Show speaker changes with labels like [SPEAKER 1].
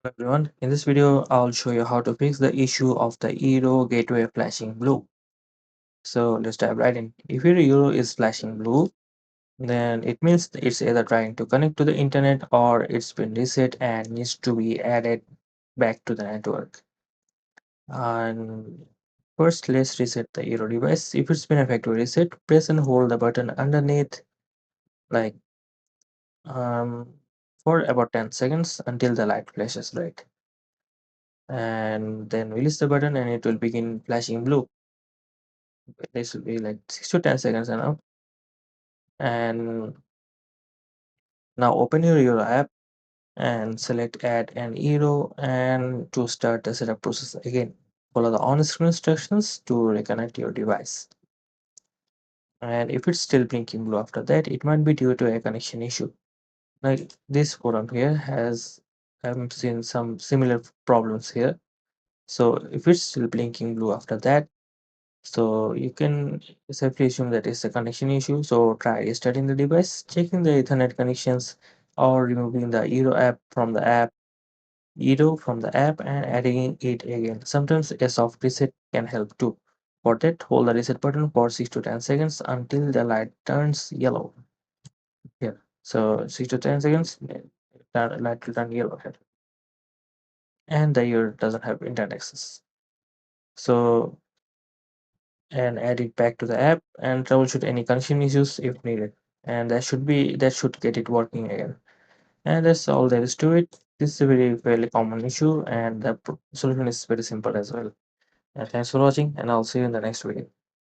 [SPEAKER 1] Everyone, in this video, I'll show you how to fix the issue of the EERO gateway flashing blue. So let's dive right in. If your EERO is flashing blue, then it means it's either trying to connect to the internet or it's been reset and needs to be added back to the network. And first, let's reset the EERO device. If it's been a factory reset, press and hold the button underneath like um, for about 10 seconds until the light flashes red. And then release the button and it will begin flashing blue. This will be like 6 to 10 seconds enough. And now open your EERO app and select add an EERO and to start the setup process again. Follow the on-screen instructions to reconnect your device. And if it's still blinking blue after that, it might be due to a connection issue. Like this forum here has, I've seen some similar problems here. So if it's still blinking blue after that, so you can safely assume that it's a connection issue. So try restarting the device, checking the Ethernet connections, or removing the EERO from the app and adding it again. Sometimes a soft reset can help too. For that, hold the reset button for 6 to 10 seconds until the light turns yellow. Here. So 6 to 10 seconds, the light will turn yellow here. And the user doesn't have internet access. So and add it back to the app and troubleshoot any connection issues if needed. And that should get it working again. And that's all there is to it. This is a very fairly common issue and the solution is very simple as well. And thanks for watching and I'll see you in the next video.